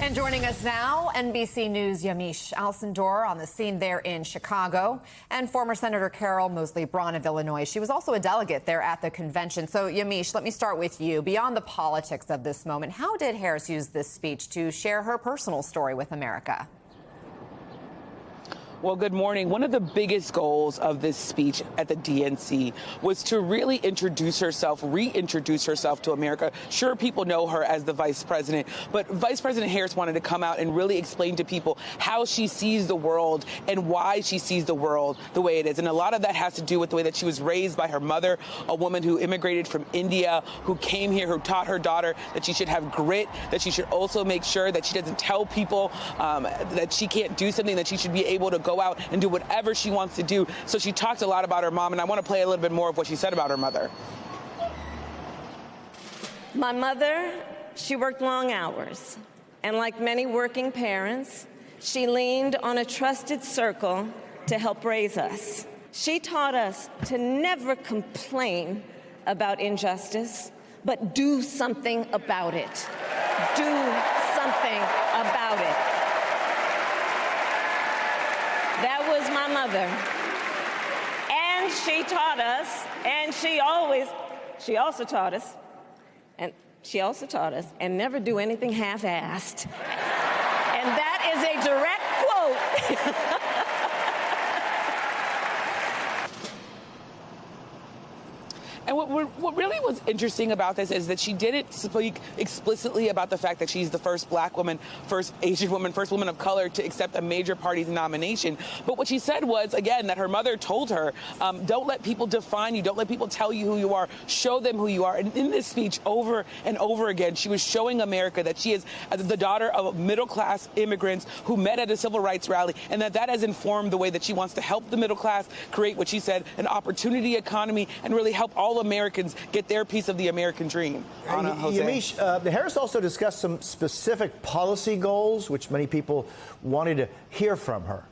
And joining us now, NBC News' Yamiche Alcindor on the scene there in Chicago, and former Senator Carol Moseley Braun of Illinois. She was also a delegate there at the convention. So, Yamiche, let me start with you. Beyond the politics of this moment, how did Harris use this speech to share her personal story with America? Well, good morning. One of the biggest goals of this speech at the DNC was to really introduce herself, reintroduce herself to America. Sure, people know her as the vice president, but Vice President Harris wanted to come out and really explain to people how she sees the world and why she sees the world the way it is. And a lot of that has to do with the way that she was raised by her mother, a woman who immigrated from India, who came here, who taught her daughter that she should have grit, that she should also make sure that she doesn't tell people that she can't do something, that she should be able to go out and do whatever she wants to do. So she talked a lot about her mom, and I want to play a little bit more of what she said about her mother. My mother, she worked long hours, and like many working parents, she leaned on a trusted circle to help raise us. She taught us to never complain about injustice, but do something about it. Do something about it. That was my mother. And she taught us, and she also taught us, and never do anything half-assed. And that is a direct quote. And what really was interesting about this is that she didn't speak explicitly about the fact that she's the first black woman, first Asian woman, first woman of color to accept a major party's nomination. But what she said was, again, that her mother told her, don't let people define you. Don't let people tell you who you are. Show them who you are. And in this speech, over and over again, she was showing America that she is the daughter of middle-class immigrants who met at a civil rights rally, and that has informed the way that she wants to help the middle class create what she said, an opportunity economy, and really help all Americans get their piece of the American dream. Yamiche, Harris also discussed some specific policy goals, which many people wanted to hear from her.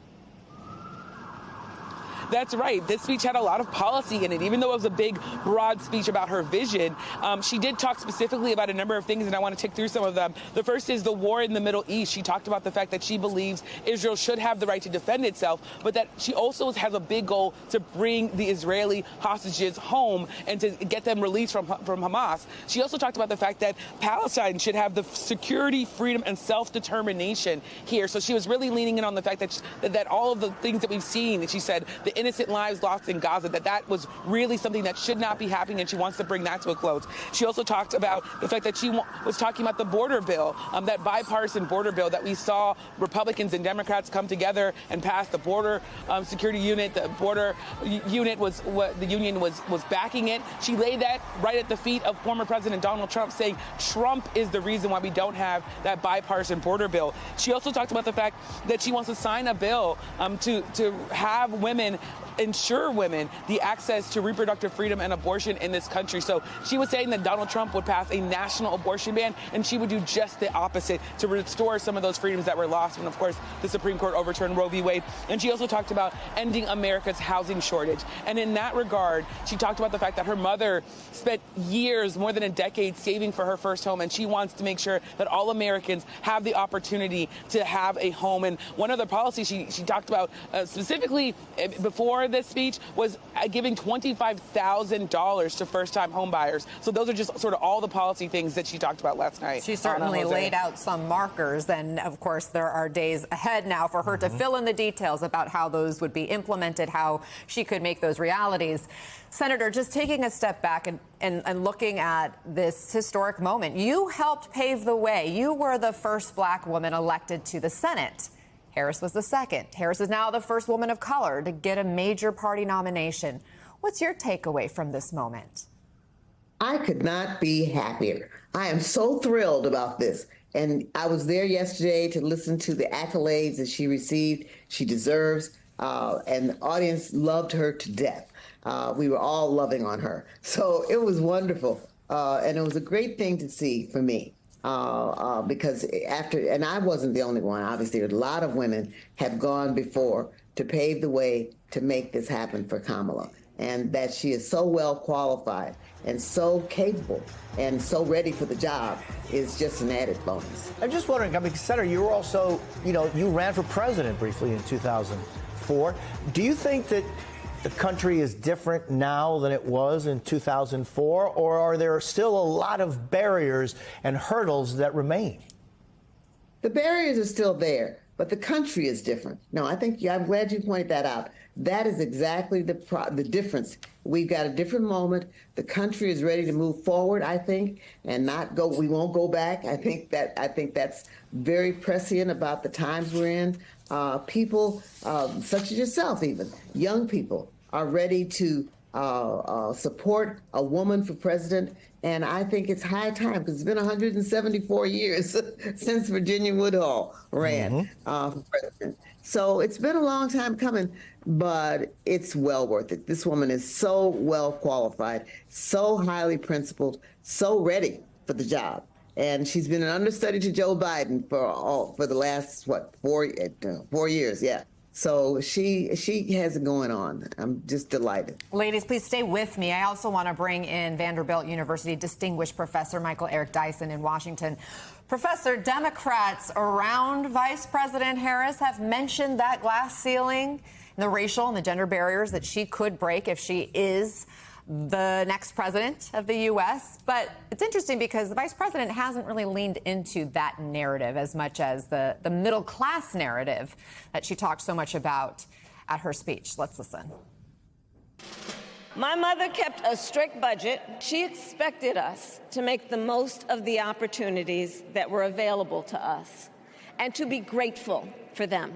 That's right. This speech had a lot of policy in it. Even though it was a big, broad speech about her vision, she did talk specifically about a number of things, and I want to tick through some of them. The first is the war in the Middle East. She talked about the fact that she believes Israel should have the right to defend itself, but that she also has a big goal to bring the Israeli hostages home and to get them released from Hamas. She also talked about the fact that Palestine should have the security, freedom, and self-determination here. So she was really leaning in on the fact that all of the things that we've seen, and she said, the innocent lives lost in Gaza, that was really something that should not be happening, and she wants to bring that to a close. She also talked about the fact that she was talking about the border bill, that bipartisan border bill that we saw Republicans and Democrats come together and pass. The border security unit, the border unit was what the union was backing it. She laid that right at the feet of former President Donald Trump, saying Trump is the reason why we don't have that bipartisan border bill. She also talked about the fact that she wants to sign a bill to have women, ensure women the access to reproductive freedom and abortion in this country. So she was saying that Donald Trump would pass a national abortion ban, and she would do just the opposite to restore some of those freedoms that were lost when, of course, the Supreme Court overturned Roe v. Wade. And she also talked about ending America's housing shortage. And in that regard, she talked about the fact that her mother spent years, more than a decade, saving for her first home, and she wants to make sure that all Americans have the opportunity to have a home. And one other policy she talked about specifically before this speech was giving $25,000 to first-time home buyers. So those are just sort of all the policy things that she talked about last night. She certainly laid out some markers, and of course there are days ahead now for her to fill in the details about how those would be implemented, how she could make those realities. Senator, just taking a step back and looking at this historic moment, you helped pave the way. You were the first black woman elected to the Senate. Harris was the second. Harris is now the first woman of color to get a major party nomination. What's your takeaway from this moment? I could not be happier. I am so thrilled about this. And I was there yesterday to listen to the accolades that she received. She deserves, and the audience loved her to death. We were all loving on her. So it was wonderful. And it was a great thing to see for me. Because and I wasn't the only one, obviously, a lot of women have gone before to pave the way to make this happen for Kamala. and that she is so well qualified and so capable and so ready for the job is just an added bonus. I'm just wondering, I mean, Senator, you were also, you ran for president briefly in 2004. Do you think that the country is different now than it was in 2004, or are there still a lot of barriers and hurdles that remain? The barriers are still there, but the country is different. No, I'm glad you pointed that out. That is exactly the difference. We've got a different moment. The country is ready to move forward, I think, and we won't go back. I think that's very prescient about the times we're in. People, such as yourself even, young people, are ready to support a woman for president. And I think it's high time, because it's been 174 years since Virginia Woodhull ran for president. So it's been a long time coming, but it's well worth it. This woman is so well qualified, so highly principled, so ready for the job. And she's been an understudy to Joe Biden for the last, 4 years, yeah. So she has it going on. I'm just delighted. Ladies, please stay with me. I also want to bring in Vanderbilt University distinguished professor Michael Eric Dyson in Washington. Professor, Democrats around Vice President Harris have mentioned that glass ceiling, the racial and the gender barriers that she could break if she is the next president of the U.S. But it's interesting because the vice president hasn't really leaned into that narrative as much as the middle class narrative that she talked so much about at her speech. Let's listen. My mother kept a strict budget. She expected us to make the most of the opportunities that were available to us and to be grateful for them.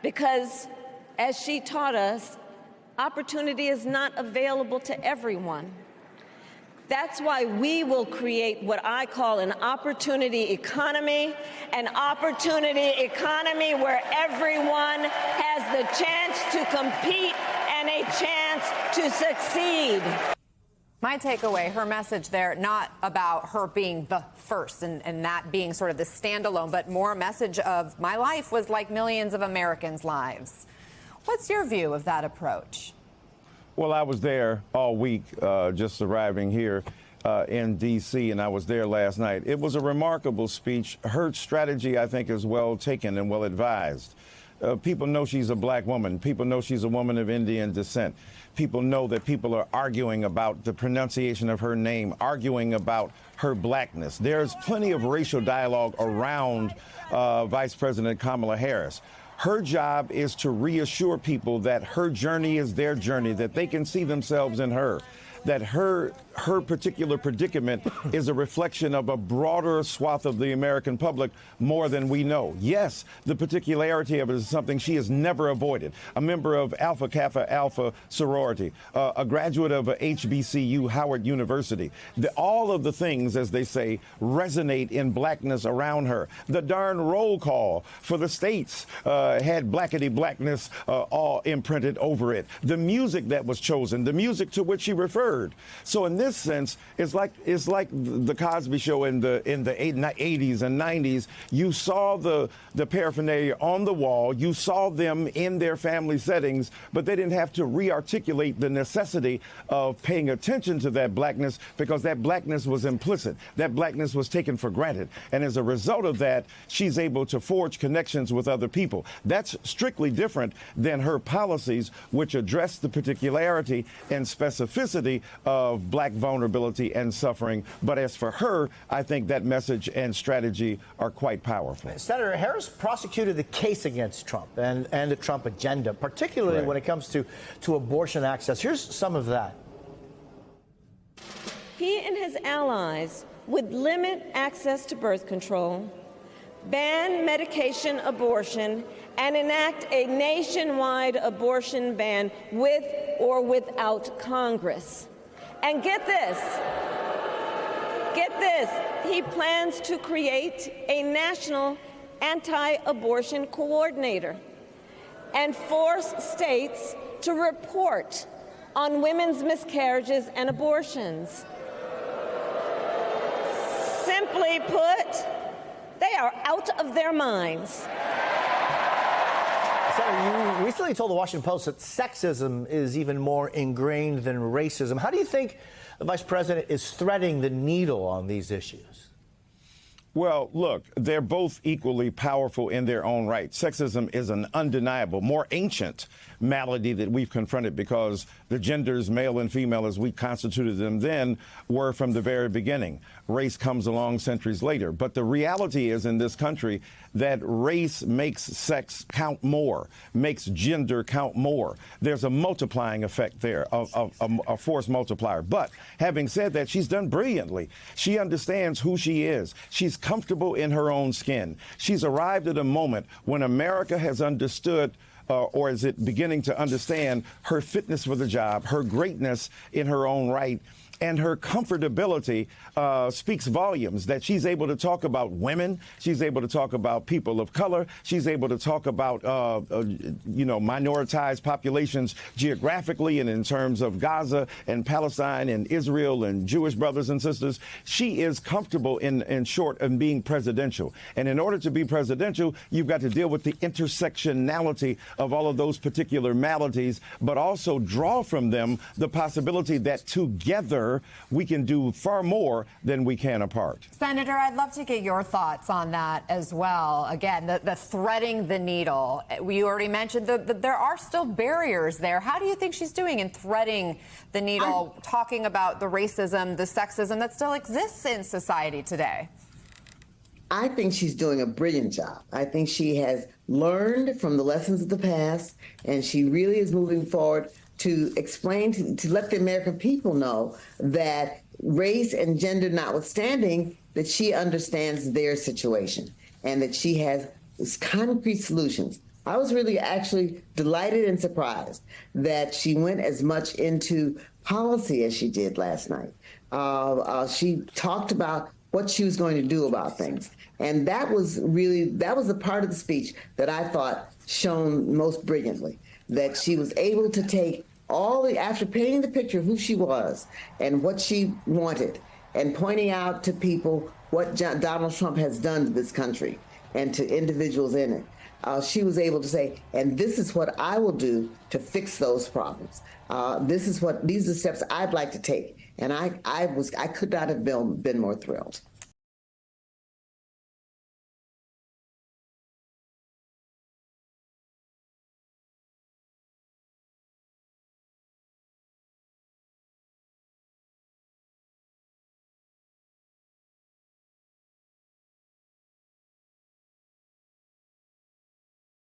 Because, as she taught us, opportunity is not available to everyone. That's why we will create what I call an opportunity economy where everyone has the chance to compete and a chance to succeed. My takeaway, her message there, not about her being the first and that being sort of the standalone, but more a message of my life was like millions of Americans' lives. What's your view of that approach? Well, I was there all week, just arriving here in D.C., and I was there last night. It was a remarkable speech. Her strategy, I think, is well taken and well advised. People know she's a black woman. People know she's a woman of Indian descent. People know that people are arguing about the pronunciation of her name, arguing about her blackness. There's plenty of racial dialogue around Vice President Kamala Harris. Her job is to reassure people that her journey is their journey, that they can see themselves in her, that her particular predicament is a reflection of a broader swath of the American public more than we know. Yes, the particularity of it is something she has never avoided. A member of Alpha Kappa Alpha sorority, a graduate of HBCU, Howard University. All of the things, as they say, resonate in blackness around her. The darn roll call for the states had blackity blackness all imprinted over it. The music that was chosen, the music to which she referred. So in this sense, it's like the Cosby Show in the 80s and 90s. You saw the paraphernalia on the wall. You saw them in their family settings, but they didn't have to re-articulate the necessity of paying attention to that blackness because that blackness was implicit. That blackness was taken for granted. And as a result of that, she's able to forge connections with other people. That's strictly different than her policies, which address the particularity and specificity of black vulnerability and suffering. But as for her, I think that message and strategy are quite powerful. Senator Harris prosecuted the case against Trump and the Trump agenda, particularly when it comes to abortion access. Here's some of that. He and his allies would limit access to birth control, ban medication abortion, and enact a nationwide abortion ban with or without Congress. And get this, he plans to create a national anti-abortion coordinator and force states to report on women's miscarriages and abortions. Simply put, they are out of their minds. Senator, you recently told the Washington Post that sexism is even more ingrained than racism. How do you think the vice president is threading the needle on these issues? Well, look, they're both equally powerful in their own right. Sexism is an undeniable, more ancient malady that we've confronted because the genders, male and female, as we constituted them then, were from the very beginning. Race comes along centuries later. But the reality is in this country that race makes sex count more, makes gender count more. There's a multiplying effect there, a force multiplier. But having said that, she's done brilliantly. She understands who she is. She's comfortable in her own skin. She's arrived at a moment when America has understood or is it beginning to understand her fitness for the job, her greatness in her own right, and her comfortability speaks volumes that she's able to talk about women. She's able to talk about people of color. She's able to talk about, minoritized populations geographically and in terms of Gaza and Palestine and Israel and Jewish brothers and sisters. She is comfortable in short in being presidential. And in order to be presidential, you've got to deal with the intersectionality of all of those particular maladies, but also draw from them the possibility that together we can do far more than we can apart. Senator, I'd love to get your thoughts on that as well. Again, the threading the needle. We already mentioned that there are still barriers there. How do you think she's doing in threading the needle, talking about the racism, the sexism that still exists in society today? I think she's doing a brilliant job. I think she has learned from the lessons of the past, and she really is moving forward to explain, to let the American people know that race and gender notwithstanding, that she understands their situation and that she has concrete solutions. I was really actually delighted and surprised that she went as much into policy as she did last night. She talked about what she was going to do about things. And that was the part of the speech that I thought shone most brilliantly, that she was able to take after painting the picture of who she was and what she wanted and pointing out to people what Donald Trump has done to this country and to individuals in it. She was able to say, and this is what I will do to fix those problems. These are steps I'd like to take. And I could not have been more thrilled.